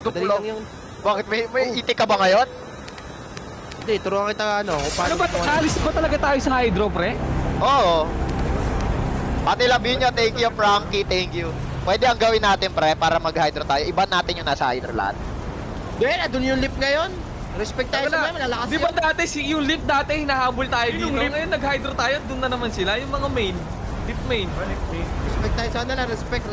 Madali lang yun. Bakit? May itik ka ba ngayon? Hindi, turuan kita ano, kung paano. Ano ba? Alis ba talaga tayo sa hydro, pre? Oo. Pati Lavinia, thank you. Frankie, thank you. Pwede ang gawin natin, pre, para mag-hydro tayo. Iba natin yung nasa hydro lahat. Hindi, nandun yung lift ngayon. Respect tayo sa mga, malalakas Di ba dati, yung lift dati, hinahabol tayo dito. Ngayon nag-hydro tayo, doon na naman sila. Yung mga main, lift main. Respect tayo sa kanila, respect.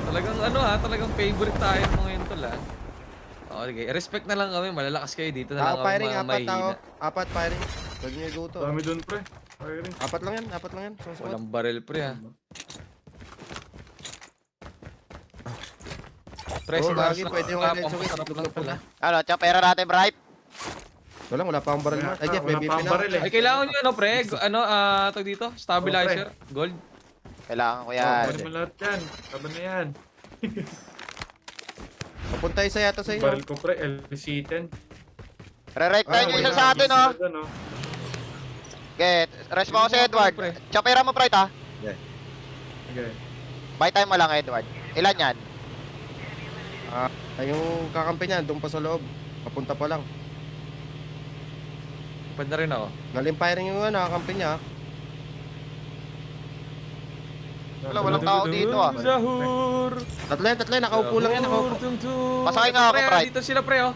Talagang talagang favorite tayo mga yun tol Okay, respect na lang kami, malalakas kayo dito na lang Firing, mga apat tao. mahihina. Apat firing. Pwede nyo iguto. Dami dun, pre. Firing. Apat lang yan. Susunod. Walang barrel pre ha. Pre, si lagi Mars, pwede yung nakakapang Lenzo, masarap lang pala. Ano, tsapera natin, Bright? Wala pang barrel mo. Ay, Jeff, may Wala BP pa ang na. baril eh. Ay, kailangan nyo pre, tag dito, stabilizer, gold. Kailangan ko Oh, yan. pwede mo lahat yan. Laban na yan. Papunta isa yata sa inyo. Baril ko, pre. LC-10. Re-right tayo yung isa sa atin, oh. Okay, response si Edward. Pre. Tsapera mo, Bright, ha? Okay. Buy time mo lang, Edward. Ilan yan? Yung kakampi niya, doon pa sa loob. Papunta pa lang. Pwede na rin ako. Galing firing yung kakampi niya. Walang tao dito, ah. Zahur! Tatlo yan, nakaupo lang yan. Nakaupo. Pasakay nga ako, Pre, Bright. dito sila pre oh.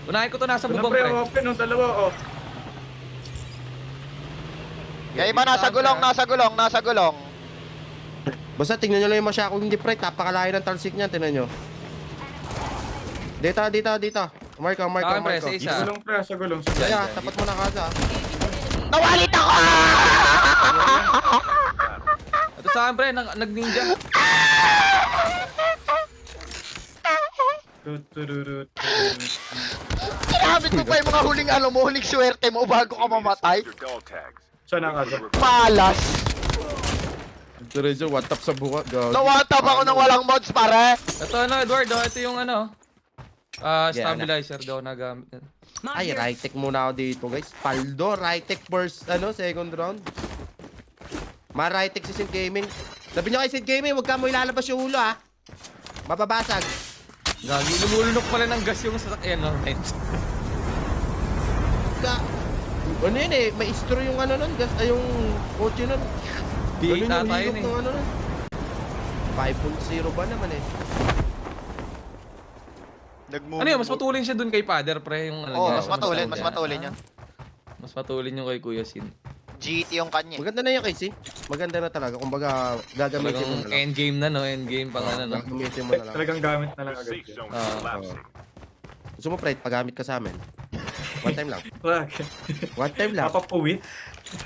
Unahin ko to nasa Wala, bubong pre. pre. Open yung dalawa, oh. Kaya iba nasa gulong. Basta tingnan nyo lang yung masyakong hindi pre. Napakalayo ng talsik niyan, tingnan nyo. Dito. Mark ko. Pre, sa isa. Sa gulong, pre. Sa gulong. Kaya, tapat mo na kaza. Nawalit ako! Ito sa akin pre, nag-ninja. Kinamit mo pa yung mga huling swerte mo bago ka mamatay. Saan ang kaza? Malas! Diretso, what up sa buka. Nawatap ako ng walang mods, pare! Ito Edward, ito yung stabilizer daw na gamit. Ay, right-tech muna ako dito, guys. Paldo, right-tech first, second round. Ma-right-tech si Sid Gaming. Sabi nyo kay Sid Gaming, huwag ka mo ilalabas yung ulo, ha. Mababasag. Gagi, lumulunok pala ng gas yung sasakyan ng tent. Ano yun may istro yung nun, gas, yung kotse nun. Di Ganun yung tayo higop eh. ng nun. 5.0 ba naman eh. Ano yun, mas matulin siya dun kay Father pre, yung Oo, niya. mas matulin yun. Mas matulin yung kay Kuya Sin. GT yung kanya. Maganda na yung case, maganda na talaga. Kumbaga, gagamitin mo na Talagang lang. endgame na no, endgame pang no. Gagamitin mo na lang. Talagang gamit na lang agad. Gusto mo, Fred, paggamit ka sa amin. One time lang. Wag. One time lang. Papapuwit.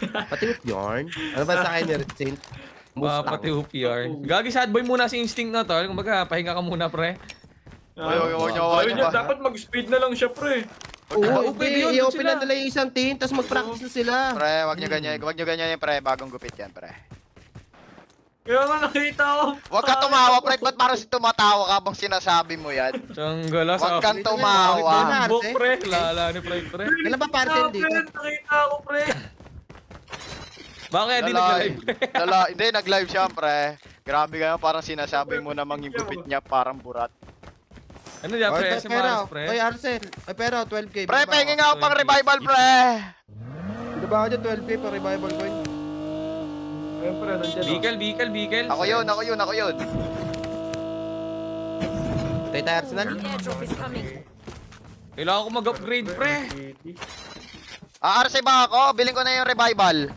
Pati with yarn. Ano ba sa akin ni Saint? Pati UPR. Gagi sad boy muna si Instinct na tol. Kumbaga, pahinga ka muna pre. Oy, Dapat mag-speed na lang siya, pre. Oo, pwede yun, okay. doon I-open sila. na nila yung isang team, tapos mag-practice na sila. Pre, wag nyo ganyan yung pre, bagong gupit yan, pre. Kaya nga nakita ko. Wag ka tumawa, pre, ba't parang tumatawa ka bang sinasabi mo yan? Tiyanggalas. Wag kang Wala. tumawa. Bok pre. Lala ni pre. Kailan ba parcel dito? Nakita ko, pre. Bakit di nag-live? Hindi, nag-live siya, pre. Grabe kayo, parang sinasabi mo namang yung gupit niya parang burat. Ano yan pre? Si Mars pre. Oy, Arcel. Ay, pero 12k. Pre, penging ako pang revival, pre. Di ba ako dyan 12k pa revival coin? Ayun, pre, nandiyan. Beagle. Ako yun. Tayo tayo Arsenal. Airdrop is coming. Kailangan ko mag-upgrade pre. RC ba ako? Bilhin ko na yung revival.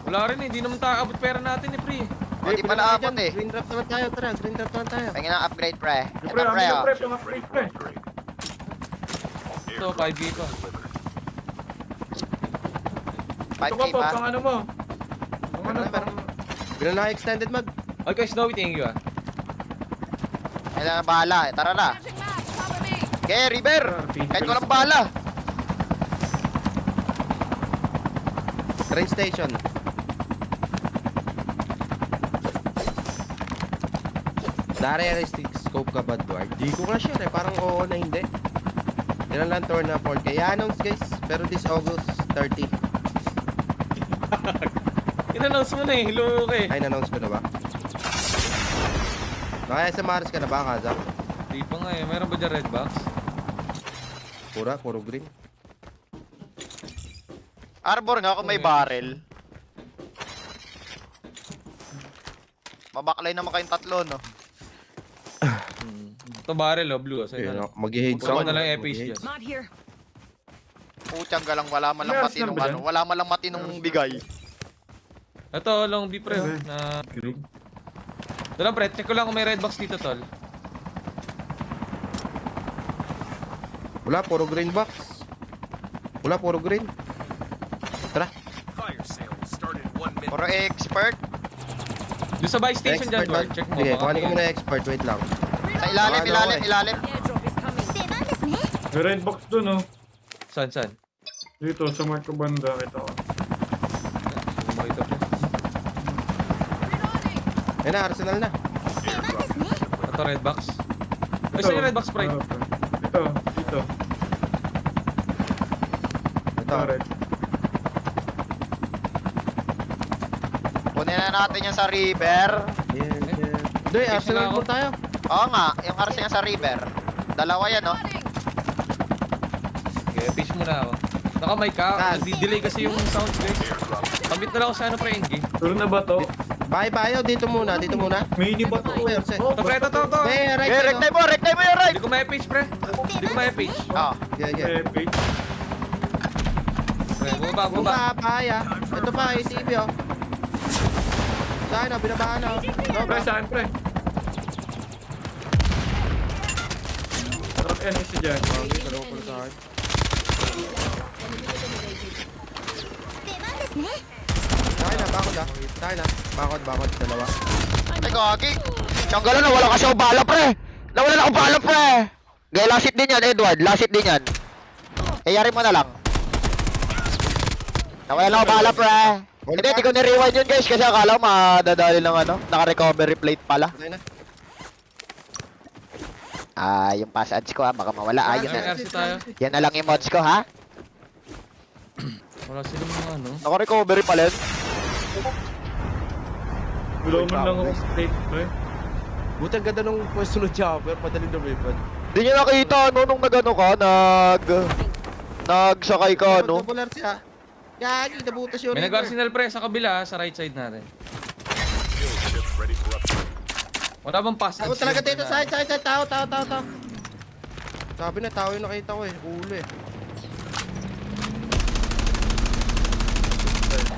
Wala rin eh, di naman tayo abot pera natin eh pre. O, di pa naabot eh. Green draft naman tayo, tara. Green draft naman tayo. Penging ng upgrade, pre. Ito, Pre, pre, ang oh. pre, pang-upgrade, pre. Ito, 5G pa. 5K Ito ka po, pa. pang ano mo. Pang ano, pang... Ganun lang extended mag. Okay, Snowy, thank you ah. Kailangan na bahala. Tara na. Flashing mag, cover me. Okay, River. Kahit walang bala. Train station. Realistic scope ka ba, Edward? Di ko ka sure eh. Parang oo na hindi. Ilan lang tour na 4K. I-announce guys. Pero this August 30. In-announce mo na eh, hello okay. Ay, na-announce ko na ba? Nakaya sa Mars ka na ba, Kaza? Di pa nga eh. Meron ba dyan red box? Puro green. Arbor nga kung may barrel. Mabaklay naman kayong tatlo, no? Ito barrel oh, blue. Sa'yo na lang. Mag-head Gusto ko sound. na lang FH dyan. Not here. Putyang galang, wala man lang May matinong arsenal ba ano, wala man lang matinong bigay. Ito, long B pre. Oh, na... Green. Ito lang pre, check ko lang kung may red box dito tol. Wala, puro green box. Wala, puro green. Tara. Puro expert. Doon sa buy station dyan, Dward. Check mo. Sige, baka kuhanin ko may- muna expert. Wait lang. Sa ilalim, Ano, ilalim, eh. ilalim. The airdrop is coming. May red box dun, oh. Saan? Dito, sa Marco Banda, kita ko. Oh, ito pre. Ayun na, Arsenal na. Ito red box. Ay, sa'yo red box pre. Ito, dito. Ito. Red. Kunin na natin yan sa river. Yan, yan. Hindi, Arsenal ako. po tayo. Oo nga, yung arsa niya sa river. Dalawa yan, no? Okay, fish muna ako. Naka-mic ka. Saan? Nagdi-delay kasi yung sounds guys. Pabit na lang ako sa ano pre, Engie. Tulo na ba to? Bye-bye, dito muna, dito muna. Mini ba to? Uy, Arse. Oh, Ito pre, ito. Eh, right Okay, side, rectay mo yung right! Hindi ko ma-FH pre. Hindi ko ma-FH. Oo. Yeah, yeah. page. Pre, bumaba. Buka, paya. Ito pa, ATV, oh. Saan, oh, binabaan, oh. No, Pre, saan, pre? Rock N isa dyan. Dalawa pala sa akin. Saan na, bakod, ah. Saan na, bakod, dalawa. Ay, gagi. Tiyanggalan na, wala kasi ako bala, pre. Nawalan ako bala, pre. Gaya, last hit din yan, Edward. Last hit din yan. Yari mo na lang. Nawalan ako bala, pre. Hindi, di ko ni-rewind yun, guys. Kasi akala ko madadali ng ano. Naka-recovery plate pala. Patay na. Yung pass ads ko, ha. Baka mawala. Ay, Yun na. RC tayo. Yan na lang yung mods ko, ha. Wala sila mga ano. Naka-recovery pala yun. Gulo mo lang ako straight, pre. Buti ang ganda nung pwesto ng chopper, padaling lumipad. Di nyo nakita, ano, nung nag-ano ka, nagsakay ka, ano. Double RC, ah. Gagi, nabutas yung May river. nag-arsenal pre sa kabila, sa right side natin. Wala bang pass? Ako talaga dito, side, tao. Sabi na, tao yung nakita ko eh, ulo eh.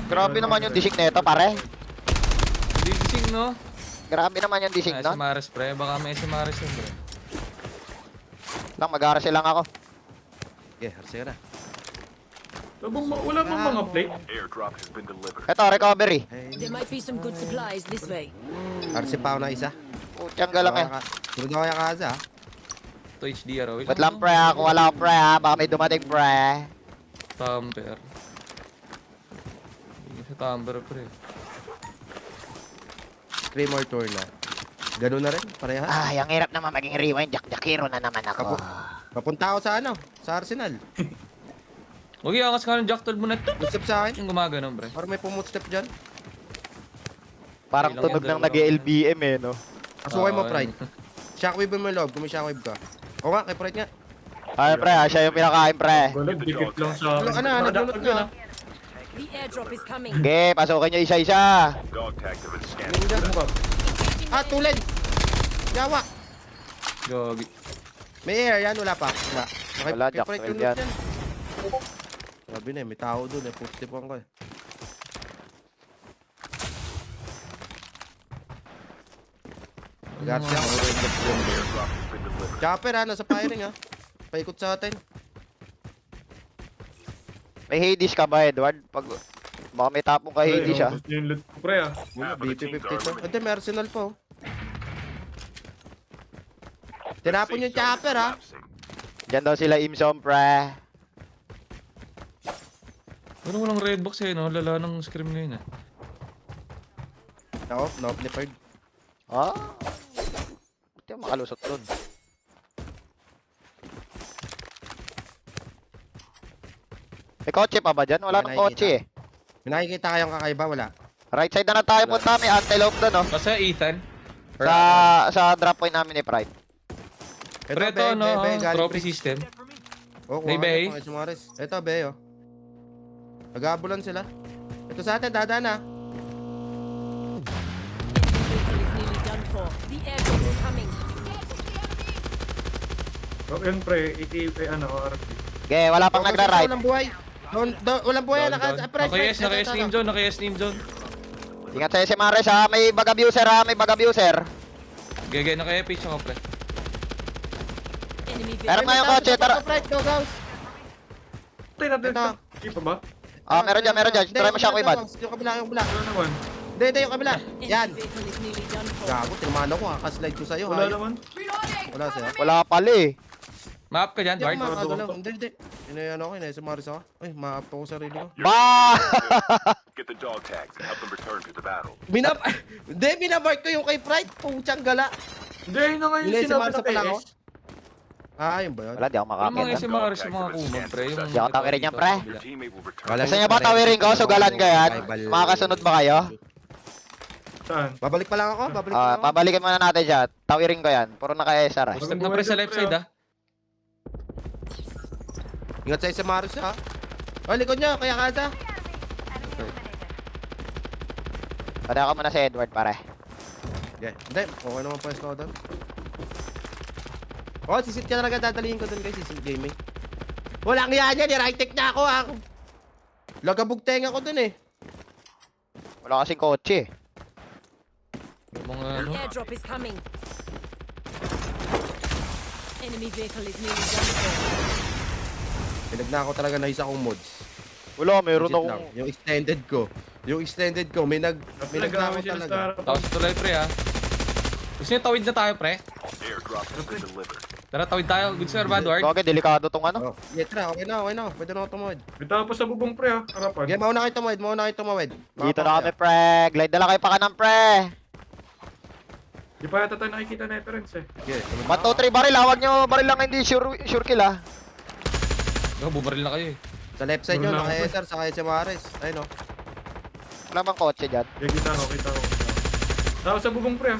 Grabe naman yung disik neto, pare. Dising no? Grabe naman yung disik, no? SMRS pre, baka may SMRS yun pre. Lang, mag-arasi lang ako. Okay, RC ka na. Wala bang mga plate? Ito, recovery. There might be some good supplies this way. RC pa ako na isa. Putiyang galang eh. Sunod ako yung kaza, ah. Ito HDR oh. Wait lang, pre, ha. Kung wala ako, pre, ha. Baka may dumating, pre. Tamper. Hindi sa tamper pre. Scream or tour na. Ganun na rin, parehas. Ay, ang hirap naman maging rewind. Jack-Jackiro na naman ako. Papunta ako sa ano, sa Arsenal. Huwag iangas ka ng Jack 12 mo na ito. Step sa akin. Yung gumagano pre. Parang may pumut-step dyan. Parang tunog ng nag-LBM, eh, no? Kasukay mo, Oo, Pride. Shockwave mo yung loob, kung may shockwave ka. O nga, kay Pride nga. Ay, pre, ha. Siya yung pinakain, pre. Galag, dikit lang sa akin. Ano, naglulot na. The airdrop is coming. Okay, pasukin nyo isa-isa. Ninja. Ah, tulad! Yawa! Gogi. May air yan, wala pa. Wala. Wala, Kay Jack Pride 12 yung yan. loot yan. Sabi na, may tao doon eh. Putipuan ko eh. Garcia, ako rin Chopper ha, nasa firing ha. Paikot sa atin. May Hades ka ba, Edward? Baka may tapong ka Hades, ha? Gusto yung loot ko, pre, ah. Wala, BP-52. Hindi, may arsenal po. Tinapon yung chopper ha. Diyan daw sila Imsom, pre. Ano walang red box eh no? Lala ng scream na yun ah. No, leopard. Ah? Ba't yung makalusot dun? May kotse pa ba dyan? Wala nang kotse, eh. May nakikita kayong kakaiba, wala. Right side na tayo punta. May antelope dun, oh. Kasi Ethan. Sa drop point namin ni Pride. Ito, Pre, ito, no, galing trophy pre. system. Oh, May kuha ka bay? na, mga Sumares. Ito, bay, oh. Nag-aabulan sila. Ito sa atin, dadaan na. Vehicle is nearly done for. The airdrop is coming. Oh, yun pre, RP. Okay, wala pang nagra-ride. Walang buhay. Walang buhay, Naka-yes name zone, naka-yes name zone. Ingat sa SMRS ha, may bag abuser ha, may bag abuser. Gege, naka-epic siya ka, pre. Enemy Meron nga yung kotse, tara. Go, guys. Tayo natin Ito. ito. Hindi pa ba? Meron dyan. Try mo siya ko ibad. Yung kabila. Wala naman. Hindi, yung kabila. Yan. vehicle is nearly done for. Gago, tinamano ko, kakaslide ko sa'yo. Wala hayop. naman. Wala sa'yo. Wala pala eh. Map ka dyan, Hindi ako Bart. makakagalaw. Hindi. Inayan ako, inayasumaris ako. Ay, maap ako sarili ko. Ba! Get the dog tags and help them return to the battle. Hindi, binamark ko yung kay Pride. Puchang gala. Hindi, yun na nga yung sinabi Inayasumaris sa pala ako. PS. Ah, yun ba yun? Wala, di ako Yung mga makakita. SMRs, yung mga kumag, pre. Yung Di ako tawirin yan, pre. Your teammate will return. Wala Gusto niya ba tawirin ko? Sugalan ka yan? Makakasunod ba kayo? Saan? Babalik pa lang ako, Pabalikan muna natin siya. Tawirin ko yan. Puro naka-SR eh. Step na, pre, sa left side, ah. Ingat sa Isamaris ha. Oh, likod nyo, kaya kasa. Pada ka muna si Edward, pare. Yeah. Hindi, okay naman pwesto ko doon. Oh, sisit ka talaga dadalihin ko doon guys, sisit gaming. Walang yan yan, i-right-tech na ako ha. Lagabugteng ako doon eh. Wala kasing kotse eh. Yung mga, The ano. airdrop is coming. Enemy vehicle is nearly done for. Pinagna ako talaga na isa kong mods. Wala, meron Legit akong... lang. Yung extended ko, may nagna Naggamit ako sila talaga. sa Tapos tuloy, pre, ah. Gusto niyo tawid na tayo, pre? Airdrop has been delivered. Tara, tawid tayo. Good sir, Badward. Okay, delikado tong ano. Oh, yeah, tara, okay na. Pwede na ako tumawid. May tapos sa bubong pre ha, harapan. Okay, mauna kayo tumawid. Dito na kami, pre. Glide na lang kayo pa ka ng pre. Di pa yata tayo nakikita na reference eh. Okay, 1, 2, 3, baril. Hawag nyo, baril lang hindi sure kill ah. Bumaril na kayo, eh. sa left side nyo, Wala ako, naka-SR, saka si Mares. Ayun o. Wala bang kotse dyan? Yeah, kita ko. Tapos sa bubong pre ha.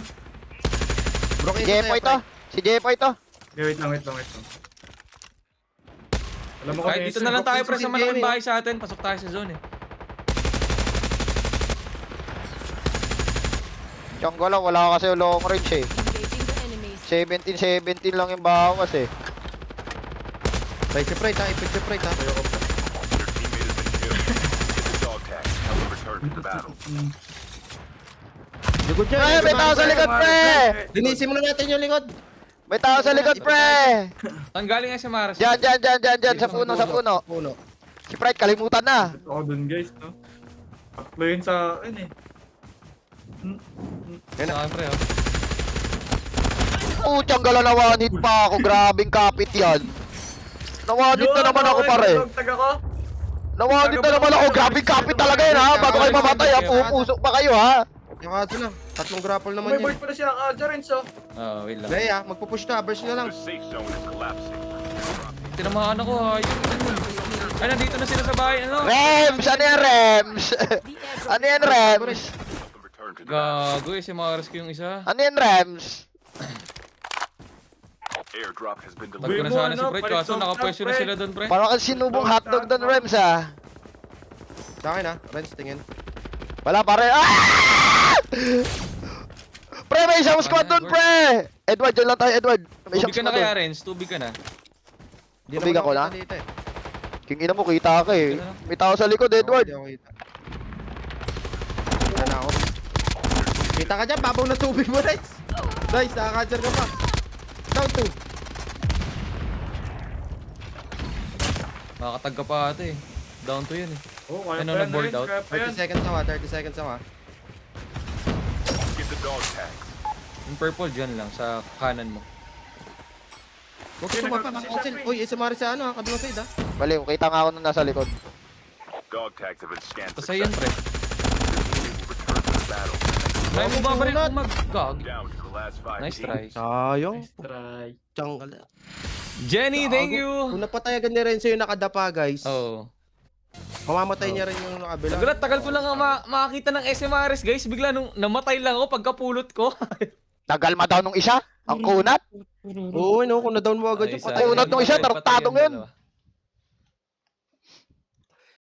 Bro, Si Jepo ito. Si Jepo ito. Okay, wait lang. Alam mo Kahit dito na lang tayo, pre, sa malaking bahay sa atin. Pasok tayo sa zone, eh. Tiyangga lang, wala ka kasi long range eh. Engaging the enemies. 17 lang yung bawas eh. Pwede si Pride ha, ipit si Pride ha. Your teammate has been killed. Get the dog tags and help them return to the battle. Likod nyo, Pre, may tao sa likod, pre! Linisin muna natin yung likod. May tao sa likod, pre! Ang galing nga sa Maras. Dyan, sa puno. Puno. Si Pride, kalimutan na. Ito ako dun guys, no? Taklo yun sa, Yan na. Saan, pre, oh. Tiyangga lang, na-one hit pa ako. Grabing kapit yan. Na-one hit na naman ako, pare. Tag ako. Na-one hit na naman ako. Grabing kapit talaga yun, ha? Bago kayo mamatay, ha? Pupusok pa kayo, ha? Yung kaso lang, tatlong grapple May naman board yan. pala siya, Jarens oh. Wait lang. Gaya, magpupush na, burst na lang. The safe zone is collapsing. Tinamahan ako, ha. Ay, nandito na sila sa bahay, ano? Rems! Ano yan, Rems? Ano yan, Rems? Help them return to the battle. Gago, eh, si Maras ko yung isa. Ano yan, Rems? Airdrop has been Tag ko delivered. na sana si Fred, kaso nakapwesto na sila doon, pre. Parang kang sinubong hotdog doon, Rems, ha? Sa akin ha, Renz, tingin. Wala, pare. Ah! Pre, may isang squad doon, pre! Edward, dyan lang tayo, Edward. May isang Tubig ka squad na kaya, doon. Renz? Tubig ka na. Hindi Tubig naman ako na? kita dito eh. King ina mo, kita ka eh. May tao sa likod, Edward. Hindi ako kita. Wala na ako. Kita ka dyan, babaw na tubig mo, Renz. Nice, nakaka-cancer ka pa. Down 2. Makakatag ka pa ate, eh. Down to yun, eh. Oh, kaya Ano, pa yan, nag-board Jarens, out? kaya pa yan. 30 seconds ako, 30 seconds ako. Get the dog tags. Yung purple, dyan lang, sa kanan mo. Huwag ka sumapa, makancel. Uy, isa mari sa ano ha, kabilang side ha. Bali, kita nga ako nung nasa likod. Dog tags have been scanned Tapos ayun, pre. successfully. Your teammate will return to the battle. May mo ba rin kung mag-gag? Down to the last 5 Nice teams. try. Sayang. Nice try. Tiyanggal. Jenny, thank you! Kung napatayagan niya rin sa'yo nakadapa guys, Oo. mamamatay niya rin yung nakabila. Nagulat, tagal ko lang nga makakita ng SMRS, guys. Bigla nung namatay lang ako pagkapulot ko. Nagalma daw nung isa. Ang kunat. Oo, no, kung na-down mo agad yung Isa, patay. Kunat nung isa, patay tarantado yung ngayon. dalawa.